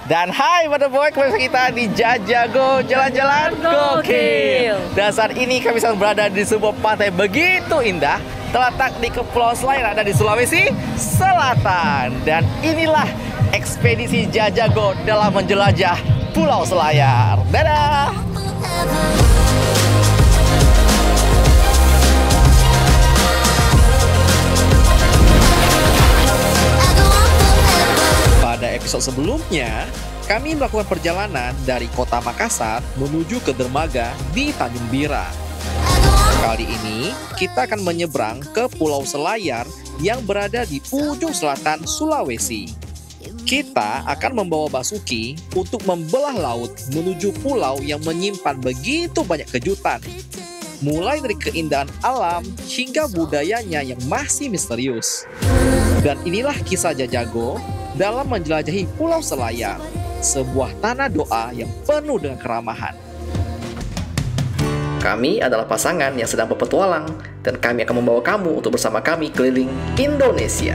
Dan hai Motherboy, kembali kita di Jajago Jalan-Jalan Gokil. Dan saat ini kami sedang berada di sebuah pantai begitu indah, terletak di Kepulauan Selayar, ada di Sulawesi Selatan. Dan inilah ekspedisi Jajago dalam menjelajah Pulau Selayar. Dadah! Pada episode sebelumnya, kami melakukan perjalanan dari kota Makassar menuju ke dermaga di Tanjung Bira. Kali ini, kita akan menyeberang ke Pulau Selayar yang berada di ujung selatan Sulawesi. Kita akan membawa Basuki untuk membelah laut menuju pulau yang menyimpan begitu banyak kejutan. Mulai dari keindahan alam hingga budayanya yang masih misterius. Dan inilah kisah Jajago dalam menjelajahi Pulau Selayar, sebuah tanah doa yang penuh dengan keramahan. Kami adalah pasangan yang sedang berpetualang, dan kami akan membawa kamu untuk bersama kami keliling Indonesia.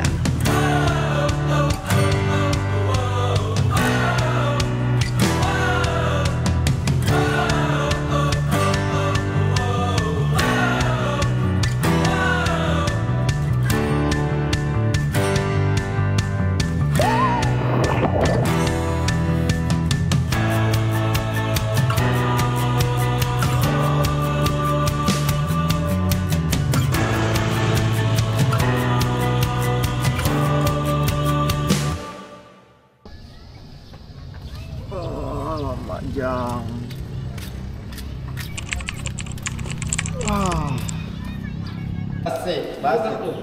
Panjang. Wah. Basah tuh.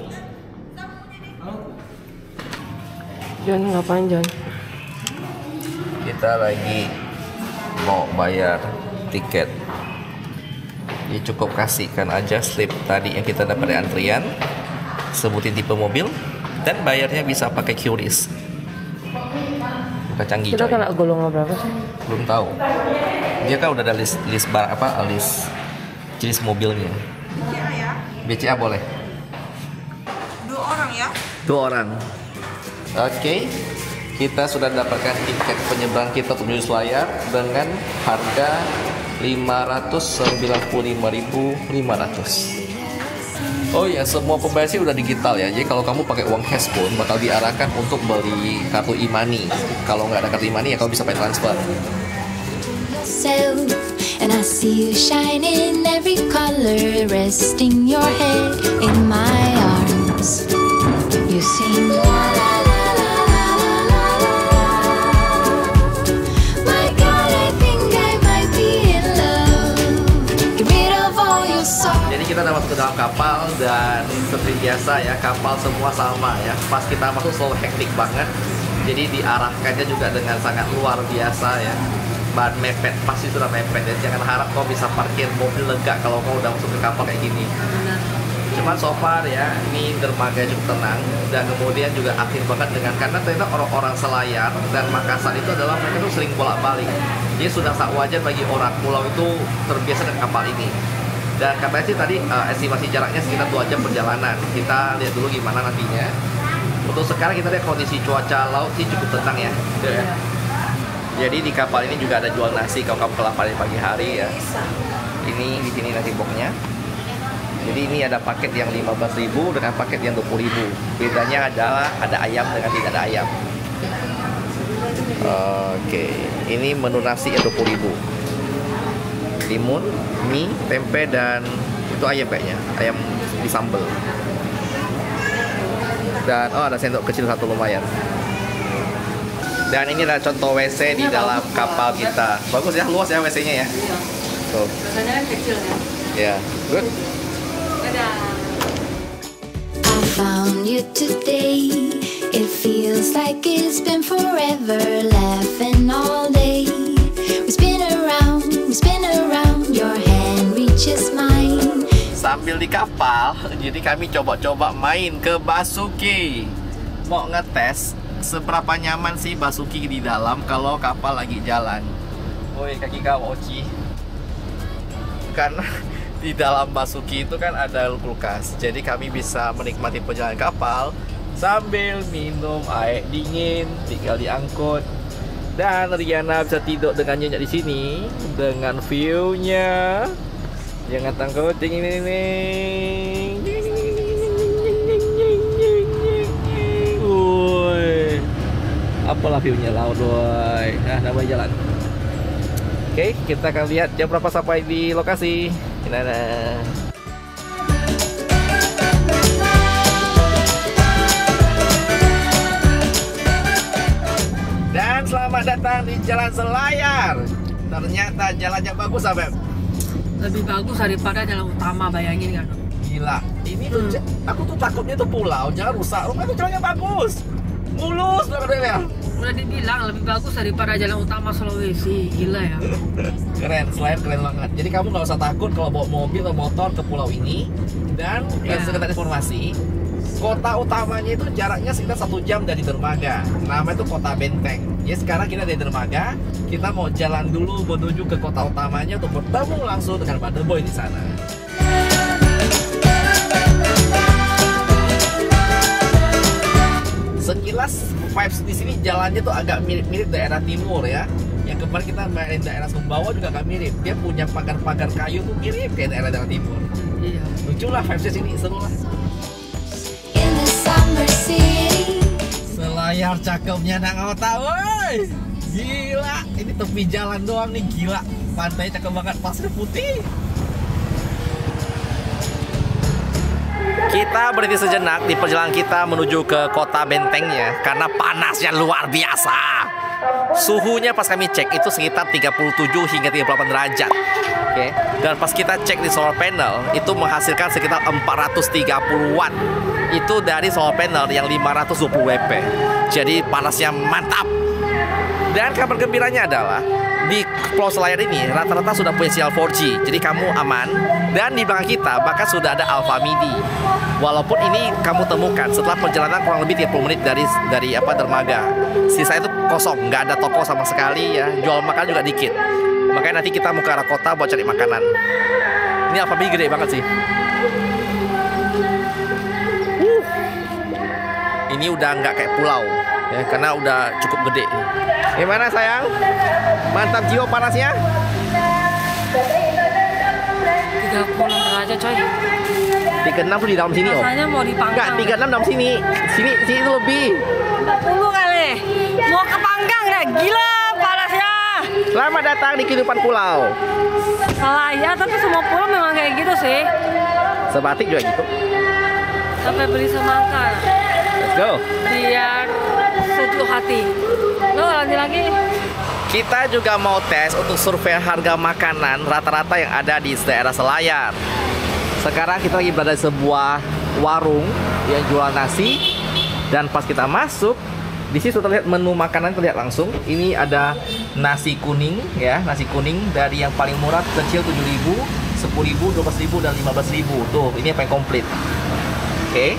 John, ngapain John? Kita lagi mau bayar tiket. Ya cukup kasihkan aja slip tadi yang kita dapat dari antrian, sebutin tipe mobil, dan bayarnya bisa pakai QRIS. Bukan canggih. Kita coy. kena golongan berapa sih? Belum tahu. Dia kan udah ada list bar apa list jenis mobilnya. BCA ya? BCA boleh. 2 orang ya? 2 orang. Oke. Kita sudah dapatkan tiket penyeberang kita untuk menuju Selayar dengan harga 595.500. Oh ya, semua pembayaran sih udah digital ya. Jadi kalau kamu pakai uang cash pun bakal diarahkan untuk beli kartu e-money. Kalau nggak ada kartu e-money ya kamu bisa pakai transfer. And I see you shine in every color, resting your head in my arms. You sing la la la la la la la la. My God, I think I might be in love. Get rid of all your sorrow. Jadi kita udah masuk ke dalam kapal dan seperti biasa ya, kapal semua sama ya. Pas kita masuk selalu hektik banget. Jadi diarahkannya juga dengan sangat luar biasa ya. Ban mepet, pasti sudah mepet ya. Jangan harap kau bisa parkir mobil lega kalau kau udah masuk ke kapal kayak gini. Cuman so far ya, ini dermaga cukup tenang. Dan kemudian juga aktif banget dengan, karena ternyata orang-orang Selayar dan Makassar itu adalah mereka tuh sering bolak-balik. Jadi sudah tak wajar bagi orang pulau itu terbiasa dengan kapal ini. Dan katanya sih tadi estimasi jaraknya sekitar 2 jam perjalanan. Kita lihat dulu gimana nantinya. Untuk sekarang kita lihat kondisi cuaca laut sih cukup tenang ya. Jadi di kapal ini juga ada jual nasi kalau kamu ke lapar di pagi hari ya. Ini di sini nasi boxnya. Jadi ini ada paket yang 15.000 dengan paket yang 20.000. Bedanya adalah ada ayam dengan tidak ada ayam. Oke, ini menu nasi yang 20.000. Timun, mie, tempe, dan itu ayam kayaknya, ayam di sambal. Dan ada sendok kecil satu lumayan. Dan ini adalah contoh WC di dalam kapal kita. Bagus ya, luas ya WC-nya ya. Tuh. Biasanya kan kecil ya. Ya, good. I found you today. It feels like it's been forever, laughing all day. We spin around, your hand reaches mine. Sambil di kapal, jadi kami coba-coba main ke Basuki. Mau ngetes seberapa nyaman sih Basuki di dalam kalau kapal lagi jalan. Woi, kaki kau Oci. Karena di dalam Basuki itu kan ada kulkas. Jadi kami bisa menikmati perjalanan kapal sambil minum air dingin, tinggal diangkut. Dan Riana bisa tidur dengan nyenyak di sini dengan view-nya. Jangan takut ini. Woi. Apalah view-nya laut, woi. Nah, namanya jalan. Oke, kita akan lihat jam berapa sampai di lokasi. Dadah. Dan selamat datang di Jalan Selayar. Ternyata jalannya bagus, Beb. Lebih bagus daripada jalan utama, bayangin kan? Gila, ini tuh aku tuh takutnya tuh pulau, jangan rusak. Rumah itu jalannya bagus, mulus banget ya. Udah dibilang lebih bagus daripada jalan utama Sulawesi, gila ya. Keren, selain keren banget. Jadi kamu nggak usah takut kalau bawa mobil atau motor ke pulau ini. Dan sekedar informasi, kota utamanya itu jaraknya sekitar 1 jam dari dermaga. Namanya itu Kota Benteng. Ya sekarang kita dari dermaga, kita mau jalan dulu menuju ke kota utamanya untuk bertemu langsung dengan Mother Boy di sana. Sekilas vibes di sini jalannya tuh agak mirip-mirip daerah timur ya. Yang kemarin kita main daerah Sumbawa juga agak mirip. Dia punya pagar-pagar kayu tuh mirip kayak daerah timur. Iya. Lucu lah vibesnya sini, seru lah. In the summer city. Selayar cakepnya nang tahu, woi. Gila, ini tepi jalan doang nih, gila. Pantainya cakep banget, pasir putih. Kita berhenti sejenak di perjalanan kita menuju ke kota Bentengnya karena panasnya luar biasa. Suhunya pas kami cek itu sekitar 37 hingga 38 derajat. Oke. Dan pas kita cek di solar panel itu menghasilkan sekitar 430 watt. Itu dari solar panel yang 520 WP. Jadi panasnya mantap. Dan kabar gembiranya adalah di Pulau Selayar ini rata-rata sudah punya sinyal 4G. Jadi kamu aman. Dan di belakang kita bahkan sudah ada Alfa Midi. Walaupun ini kamu temukan setelah perjalanan kurang lebih 30 menit dari dermaga. Sisa itu kosong, nggak ada toko sama sekali ya. Jual makan juga dikit. Makanya nanti kita mau ke arah kota buat cari makanan. Ini Alfa Midi gede banget sih. Ini udah nggak kayak pulau ya, karena udah cukup gede. Gimana sayang? Mantap jiwa panasnya? 36 derajat coy. 36 tuh di dalam sini, Om. Rasanya mau dipanggang. Enggak, 36 dalam sini. Sini itu lebih. 40 kali. Mau kepanggang deh, gila panasnya. Selamat datang di kehidupan pulau. Selayar, tapi semua pulau memang kayak gitu sih. Sebatik juga gitu. Sampai beli semangka. Let's go. Biar sejuk hati. Lo lanjut lagi. Kita juga mau tes untuk survei harga makanan rata-rata yang ada di daerah Selayar. Sekarang kita lagi berada di sebuah warung yang jual nasi. Dan pas kita masuk, di sini sudah terlihat menu makanan, terlihat langsung. Ini ada nasi kuning ya, nasi kuning dari yang paling murah kecil 7.000, 10.000, 12.000 dan 15.000. Tuh, ini yang paling komplit. Oke.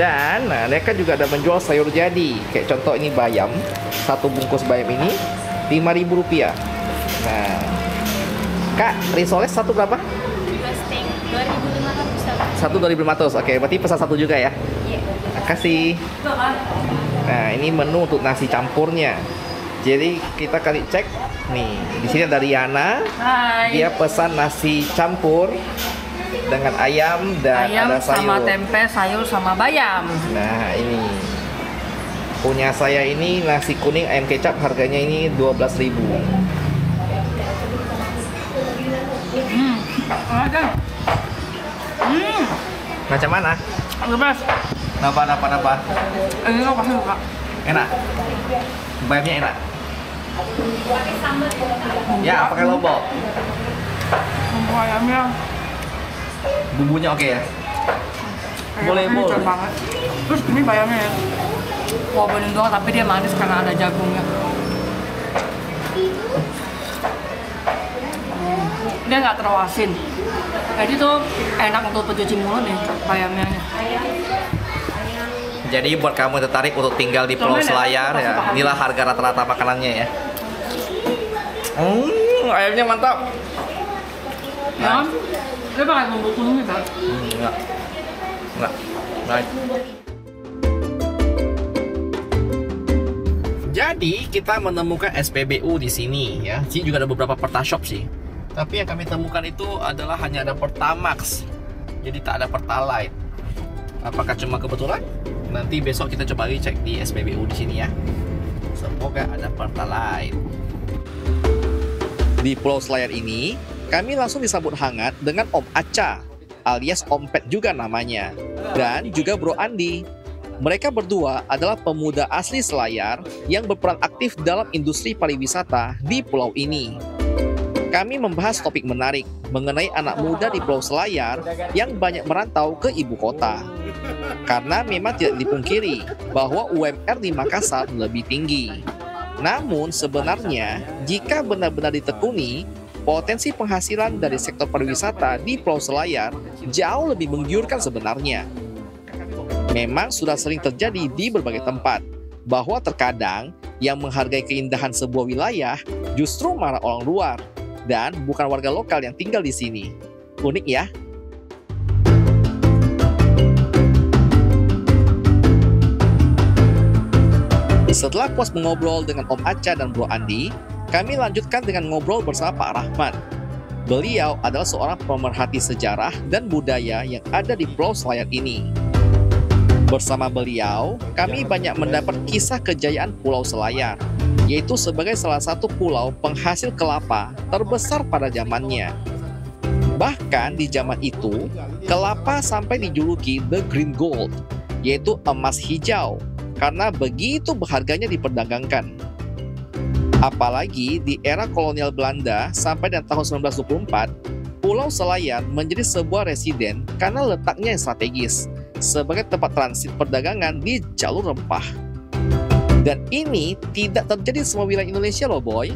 Dan mereka juga ada menjual sayur jadi. Kayak contoh ini bayam. Satu bungkus bayam ini 5.000 rupiah. Nah, Kak, risoles satu berapa? 2 steak 2.500. Satu 2.500. Oke, berarti pesan satu juga ya. Iya. Makasih. Nah, ini menu untuk nasi campurnya. Jadi kita kali cek nih. Di sini ada Riana. Hai. Dia pesan nasi campur dengan ayam dan Ayam ada sayur. sama tempe, sayur sama bayam. Nah, ini punya saya ini nasi kuning ayam kecap, harganya ini 12.000. Ada. Macam mana? Lepas. Napa? Ini lo pasti suka. Enak. Bayamnya enak. Ya, pakai lombok. Bumbu ayamnya Bumbunya oke ya? Boleh. banget. Terus ini bayamnya ya. Walaupun doang tapi dia manis karena ada jagungnya. Dia nggak terlalu asin. Jadi tuh enak untuk pencuci mulut nih bayamnya. Jadi buat kamu yang tertarik untuk tinggal di Pulau Selayar ya, inilah harga rata-rata makanannya ya. Ayamnya mantap. Ya, dia pakai bumbu kuning gitu. Enggak. Jadi kita menemukan SPBU di sini ya. Sini juga ada beberapa Pertashop sih. Tapi yang kami temukan itu adalah hanya ada Pertamax. Jadi tak ada Pertalite. Apakah cuma kebetulan? Nanti besok kita coba lagi cek di SPBU di sini ya. Semoga ada Pertalite. Di Pulau Selayar ini, kami langsung disambut hangat dengan Om Aca, alias Om Pet juga namanya, dan juga Bro Andi. Mereka berdua adalah pemuda asli Selayar yang berperan aktif dalam industri pariwisata di pulau ini. Kami membahas topik menarik mengenai anak muda di Pulau Selayar yang banyak merantau ke ibu kota. Karena memang tidak dipungkiri bahwa UMR di Makassar lebih tinggi. Namun sebenarnya jika benar-benar ditekuni, potensi penghasilan dari sektor pariwisata di Pulau Selayar jauh lebih menggiurkan sebenarnya. Memang sudah sering terjadi di berbagai tempat, bahwa terkadang yang menghargai keindahan sebuah wilayah justru malah orang luar, dan bukan warga lokal yang tinggal di sini. Unik ya? Setelah puas mengobrol dengan Om Aca dan Bro Andi, kami lanjutkan dengan ngobrol bersama Pak Rahmat. Beliau adalah seorang pemerhati sejarah dan budaya yang ada di Pulau Selayar ini. Bersama beliau, kami banyak mendapat kisah kejayaan Pulau Selayar, yaitu sebagai salah satu pulau penghasil kelapa terbesar pada zamannya. Bahkan di zaman itu, kelapa sampai dijuluki The Green Gold, yaitu emas hijau, karena begitu berharganya diperdagangkan. Apalagi di era kolonial Belanda sampai dan tahun 1924, Pulau Selayar menjadi sebuah residen karena letaknya yang strategis sebagai tempat transit perdagangan di jalur rempah. Dan ini tidak terjadi di semua wilayah Indonesia loh boy.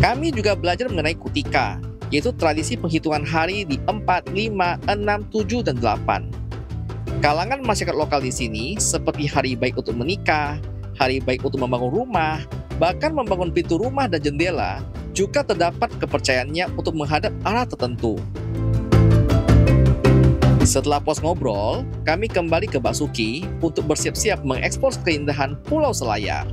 Kami juga belajar mengenai kutika, yaitu tradisi penghitungan hari di 4, 5, 6, 7, dan 8. Kalangan masyarakat lokal di sini seperti hari baik untuk menikah, hari baik untuk membangun rumah, bahkan membangun pintu rumah dan jendela juga terdapat kepercayaannya untuk menghadap arah tertentu. Setelah puas ngobrol, kami kembali ke Basuki untuk bersiap-siap mengekspor keindahan Pulau Selayar.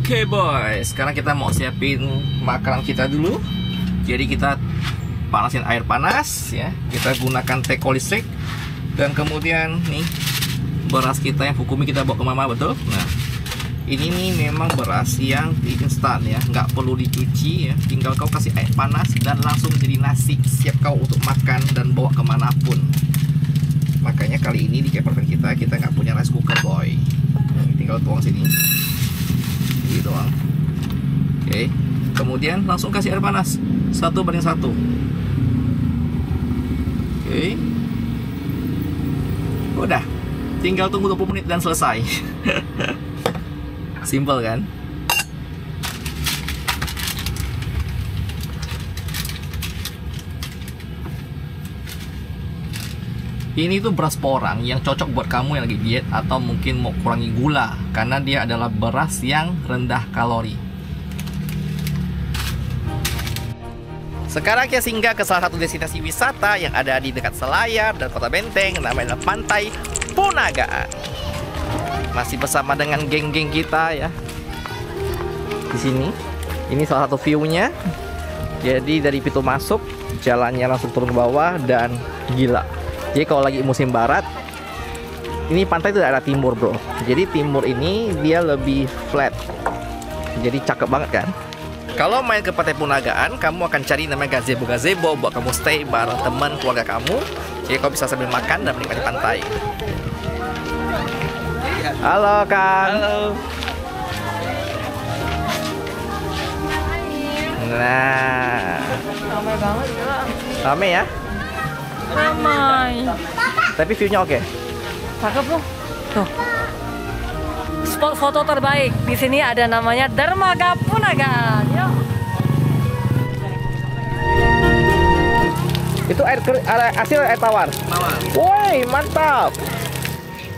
Oke boys, sekarang kita mau siapin makanan kita dulu. Jadi kita panasin air panas ya. Kita gunakan teko listrik. Dan kemudian nih beras kita yang Fukumi kita bawa ke mama, betul? Nah, ini nih memang beras yang instan ya, nggak perlu dicuci ya. Tinggal kau kasih air panas dan langsung jadi nasi siap kau untuk makan dan bawa kemanapun. Makanya kali ini di campervan kita nggak punya rice cooker boy. Tinggal tuang sini. Gitu doang. Oke, kemudian langsung kasih air panas 1:1. Oke, udah tinggal tunggu 20 menit dan selesai. Simple kan? Ini tuh beras porang yang cocok buat kamu yang lagi diet atau mungkin mau kurangi gula, karena dia adalah beras yang rendah kalori. Sekarang kita singgah ke salah satu destinasi wisata yang ada di dekat Selayar dan Kota Benteng, namanya Pantai Punagaan. Masih bersama dengan geng-geng kita ya. Di sini, ini salah satu view-nya. Jadi dari pintu masuk, jalannya langsung turun ke bawah dan gila. Jadi kalau lagi musim barat, ini pantai itu daerah timur bro. Jadi timur ini dia lebih flat. Jadi cakep banget kan. Kalau main ke Pantai Punagaan, kamu akan cari namanya gazebo buat kamu stay bareng teman keluarga kamu. Jadi kau bisa sambil makan dan menikmati pantai. Halo Kang. Halo. Nah, Ramai banget ya. rame ya? Ramai. Tapi view-nya oke. Cakep loh. Tuh. Spot foto terbaik di sini ada namanya Dermaga Punagaan. Yuk. Itu hasil air tawar. Woi, mantap.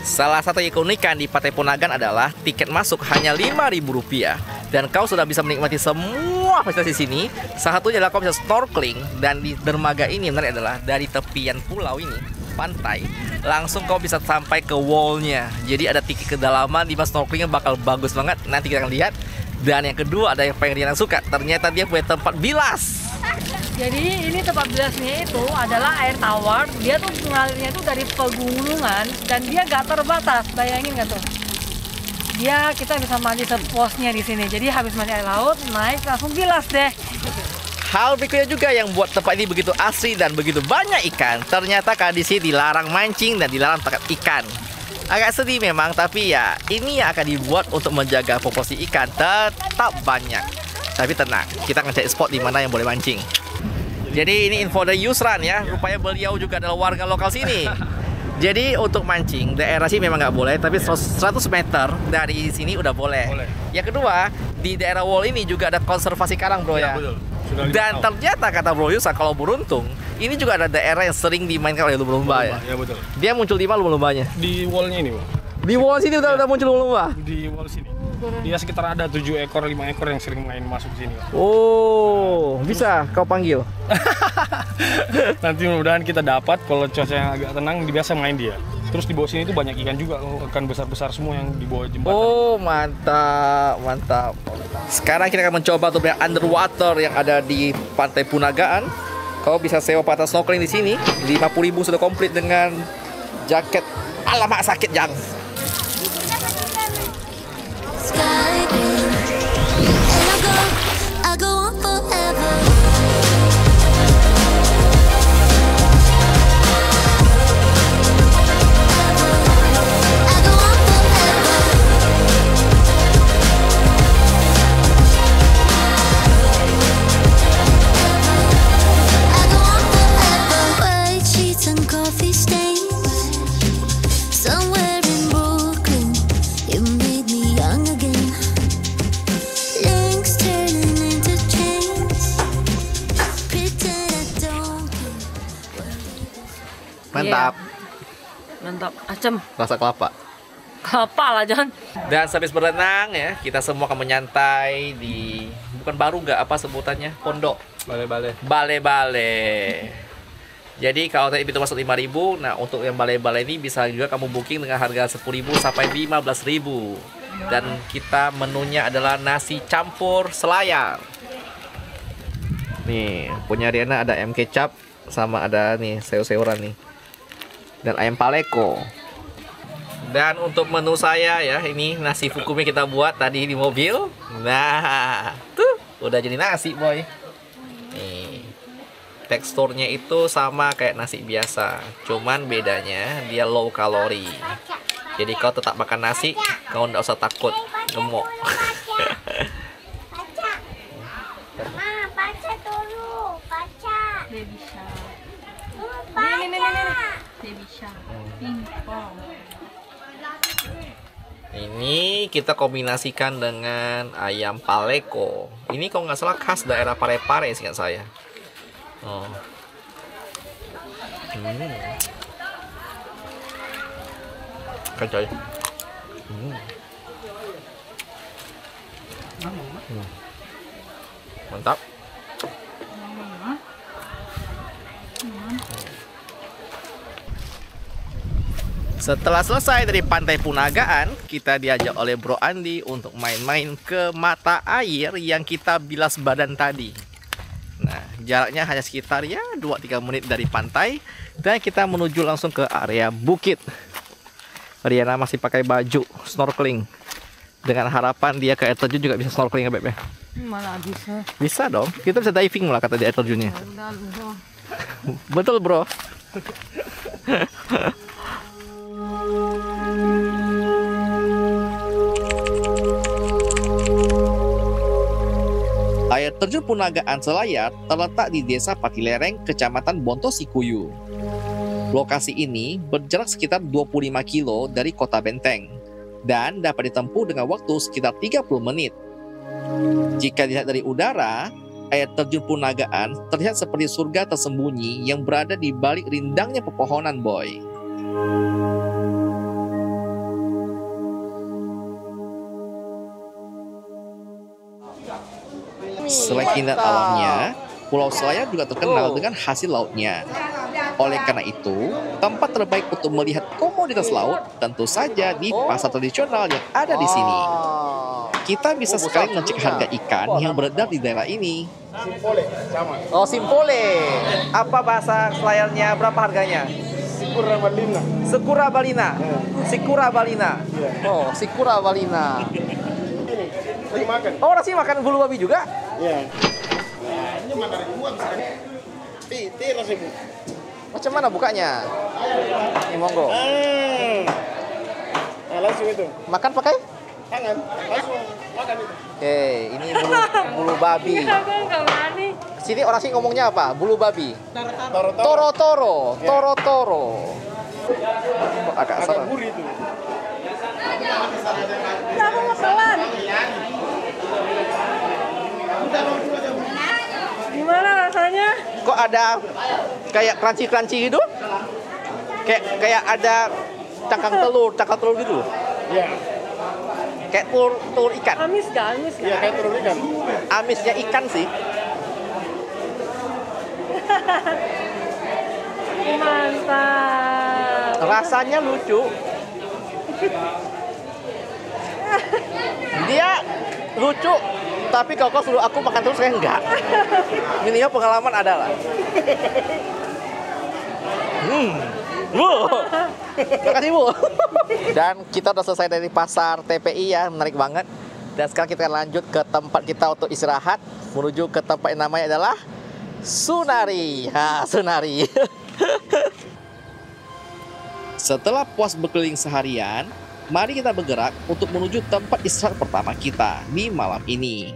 Salah satu keunikan di Pantai Punagaan adalah tiket masuk hanya Rp5.000 dan kau sudah bisa menikmati semua semua fasilitas di sini. Salah satunya adalah kalau bisa snorkeling, dan di dermaga ini menarik adalah dari tepian pulau ini, pantai, langsung kau bisa sampai ke wallnya. Jadi ada titik kedalaman di mana snorkelingnya bakal bagus banget. Nanti kita akan lihat. Dan yang kedua ada yang pengen Riana suka, ternyata dia punya tempat bilas. Jadi ini tempat bilasnya itu adalah air tawar. Dia tuh mengalirnya tuh dari pegunungan dan dia gak terbatas. Bayangin gak tuh? Kita bisa mandi sepuasnya di sini. Jadi habis mandi air laut, naik langsung bilas deh. Hal berikutnya juga yang buat tempat ini begitu asri dan begitu banyak ikan. Ternyata kondisi dilarang mancing dan dilarang tangkap ikan. Agak sedih memang, tapi ya ini yang akan dibuat untuk menjaga populasi ikan tetap banyak. Tapi tenang, kita akan cari spot di mana yang boleh mancing. Jadi ini info dari Yusran ya. Rupanya beliau juga adalah warga lokal sini. Jadi untuk mancing daerah sini memang nggak boleh, tapi 100 meter dari sini udah boleh. Yang kedua, di daerah wall ini juga ada konservasi karang, bro ya. Betul. Dan ternyata kata Bro Yusa, kalau beruntung, ini juga ada daerah yang sering dimainkan oleh lumba-lumba ya. Ya betul. Dia muncul di mana lumba-lumbanya? Di wallnya ini, Bang. Di wall sini udah muncul lumba-lumba. Di wall sini. Dia sekitar ada 7 ekor, 5 ekor yang sering main masuk sini. Oh, bisa kau panggil. Nanti mudah-mudahan kita dapat, kalau cuaca yang agak tenang, biasa main dia. Terus di bawah sini tuh banyak ikan juga, ikan besar-besar semua yang di bawah jembatan. Oh, mantap, mantap. Sekarang kita akan mencoba untuk melihat underwater yang ada di Pantai Punagaan. Kau bisa sewa patas snorkeling di sini. 50.000 sudah komplit dengan jaket. Alamak sakit jang. Skydiving, and I go on forever. I go on forever. I go on forever. White sheets and coffee stains somewhere in Brooklyn. You made me young again. Links turning into chains. Pretend I don't care. Mantap. Mantap, asem. Rasa kelapa. Kelapa lah, John. Dan habis berenang ya, kita semua akan menyantai di, bukan baru nggak apa sebutannya, pondok. Bale-bale. Jadi kalau tadi itu masuk 5.000, nah untuk yang bale-bale ini bisa juga kamu booking dengan harga 10.000 sampai 15.000. Dan kita menunya adalah nasi campur selayar. Nih, punya Riana ada ayam kecap sama ada nih sayur-sayuran nih. Dan ayam paleko. Dan untuk menu saya ya, ini nasi fukumi kita buat tadi di mobil. Nah, tuh udah jadi nasi, boy. Nih. Teksturnya itu sama kayak nasi biasa, cuman bedanya dia low kalori. Jadi kau tetap makan nasi, kau nggak usah takut gemuk. Baca dulu, baca. Baby shark, Baca. baby shark, pingpong. Ini kita kombinasikan dengan ayam paleko. Ini kalau nggak salah khas daerah Parepare seingat saya. Oh. Kan coy. Mantap. Setelah selesai dari Pantai Punagaan, kita diajak oleh Bro Andi untuk main-main ke mata air yang kita bilas badan tadi. Nah, jaraknya hanya sekitar ya 2-3 menit dari pantai, dan kita menuju langsung ke area bukit. Riana masih pakai baju snorkeling dengan harapan dia ke air terjun juga bisa snorkeling ya, Beb ya. Mana bisa? Bisa dong, kita bisa diving malah kata di air terjunnya. Udah. Betul, Bro. Air terjun Punagaan Selayar terletak di Desa Patilereng, Kecamatan Bontosikuyu. Lokasi ini berjarak sekitar 25 kilo dari Kota Benteng dan dapat ditempuh dengan waktu sekitar 30 menit. Jika dilihat dari udara, air terjun Punagaan terlihat seperti surga tersembunyi yang berada di balik rindangnya pepohonan, boy. Selain keindahan alamnya, Pulau Selayar juga terkenal dengan hasil lautnya. Oleh karena itu, tempat terbaik untuk melihat komoditas laut tentu saja di pasar tradisional yang ada di sini. Kita bisa sekali mengecek harga ikan yang beredar di daerah ini. Oh, simpole. Apa bahasa Selayarnya? Berapa harganya? Sikura balina. Sikura balina. Sikura balina. Oh, sikura balina. Dimakan. Oh, orang sini makan bulu babi juga? Iya. Ini mana dibuang sekarang? Tira sih, Bu. Macam mana bukanya? Ini monggo. Nah, langsung itu. Makan pakai? Tangan. Langsung makan itu. Oke, ini bulu babi. Sini orang sini ngomongnya apa? Bulu babi. Toro-toro. Toro-toro. Kok agak Agak serem. gurih itu. Kamu ngepelan. Gimana rasanya? Kok ada kayak crunchy gitu? Kayak ada cangkang telur gitu. Iya. Kayak telur ikan. Amis gak? Iya, kayak telur ikan. Amisnya ikan sih. Mantap. Rasanya lucu. Dia lucu, tapi kalau kau suruh aku makan terus saya enggak. Minimal pengalaman adalah. Terima kasih, Bu. Dan kita udah selesai dari pasar TPI ya, menarik banget. Dan sekarang kita akan lanjut ke tempat kita untuk istirahat, menuju ke tempat yang namanya adalah Sunari. Sunari. Setelah puas berkeliling seharian, mari kita bergerak untuk menuju tempat istirahat pertama kita di malam ini.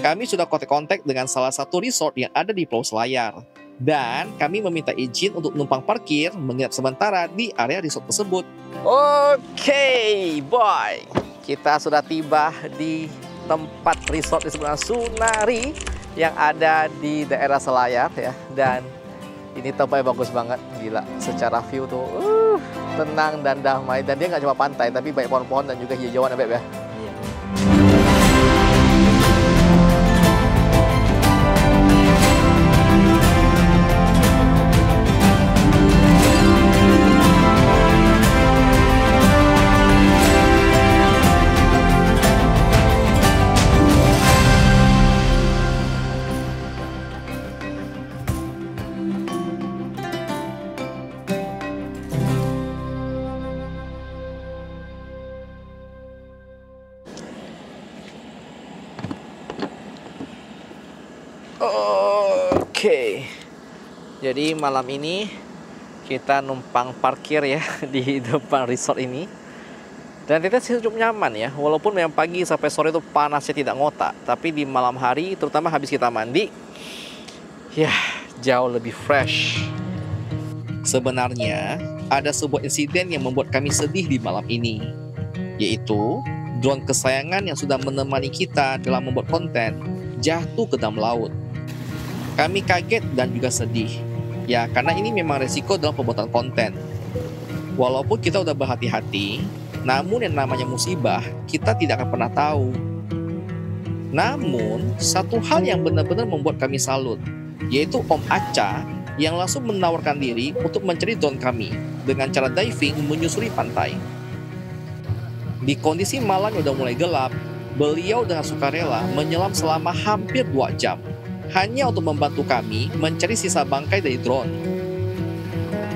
Kami sudah kontak-kontak dengan salah satu resort yang ada di Pulau Selayar. Dan kami meminta izin untuk numpang parkir menginap sementara di area resort tersebut. Oke, boy. Kita sudah tiba di tempat resort disebut Sunari yang ada di daerah Selayar ya. Dan ini tempatnya bagus banget, gila. Secara view tuh tenang dan damai. Dan dia nggak cuma pantai, tapi banyak pohon-pohon dan juga hijauan ya, Beb ya. Oke, jadi malam ini kita numpang parkir ya di depan resort ini. Dan kita cukup nyaman ya, walaupun memang pagi sampai sore itu panasnya tidak ngotak. Tapi di malam hari, terutama habis kita mandi, ya jauh lebih fresh. Sebenarnya ada sebuah insiden yang membuat kami sedih di malam ini, yaitu drone kesayangan yang sudah menemani kita dalam membuat konten jatuh ke dalam laut. Kami kaget dan juga sedih. Ya, karena ini memang resiko dalam pembuatan konten. Walaupun kita udah berhati-hati, namun yang namanya musibah, kita tidak akan pernah tahu. Namun, satu hal yang benar-benar membuat kami salut, yaitu Om Aca yang langsung menawarkan diri untuk mencari drone kami dengan cara diving menyusuri pantai. Di kondisi malam yang udah mulai gelap, beliau dengan sukarela menyelam selama hampir 2 jam. Hanya untuk membantu kami mencari sisa bangkai dari drone.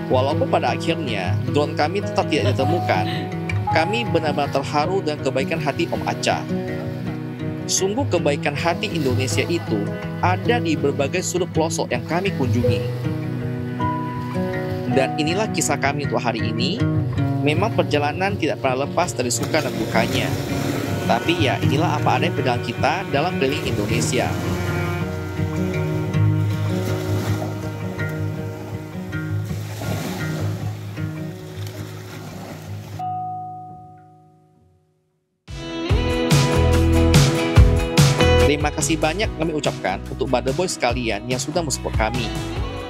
Walaupun pada akhirnya drone kami tetap tidak ditemukan, kami benar-benar terharu dengan kebaikan hati Om Aca. Sungguh kebaikan hati Indonesia itu ada di berbagai sudut pelosok yang kami kunjungi. Dan inilah kisah kami untuk hari ini. Memang perjalanan tidak pernah lepas dari suka dan dukanya. Tapi ya inilah apa adanya pegangan kita dalam keliling Indonesia. Terima kasih banyak kami ucapkan untuk Mother Boy sekalian yang sudah mensupport kami.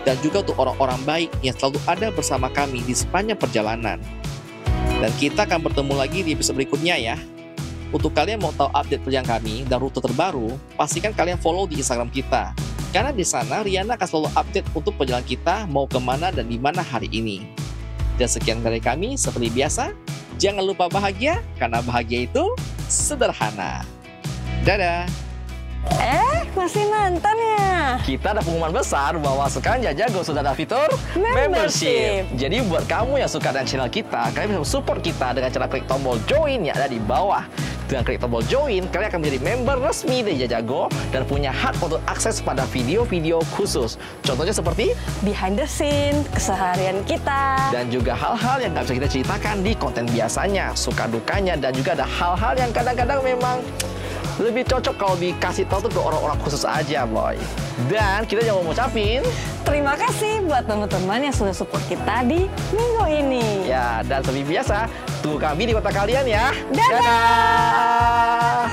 Dan juga untuk orang-orang baik yang selalu ada bersama kami di sepanjang perjalanan. Dan kita akan bertemu lagi di episode berikutnya ya. untuk kalian mau tahu update perjalanan kami dan rute terbaru, pastikan kalian follow di Instagram kita. Karena di sana Riana akan selalu update untuk perjalanan kita mau kemana dan di mana hari ini. Dan sekian dari kami, seperti biasa, jangan lupa bahagia, karena bahagia itu sederhana. Dadah! Masih nonton ya? Kita ada pengumuman besar bahwa sekarang Jajago sudah ada fitur membership. Jadi buat kamu yang suka dengan channel kita, kalian bisa support kita dengan cara klik tombol join yang ada di bawah. Dengan klik tombol join, kalian akan menjadi member resmi dari Jajago dan punya hak untuk akses pada video-video khusus. Contohnya seperti Behind the scene, keseharian kita. dan juga hal-hal yang nggak bisa kita ceritakan di konten biasanya, suka dukanya, dan juga ada hal-hal yang kadang-kadang memang lebih cocok kalau dikasih tahu tuh ke orang-orang khusus aja, boy. Dan kita juga mau ngucapin Terima kasih buat teman-teman yang sudah support kita di minggu ini. ya, dan seperti biasa, tunggu kami di kota kalian ya. Dadah!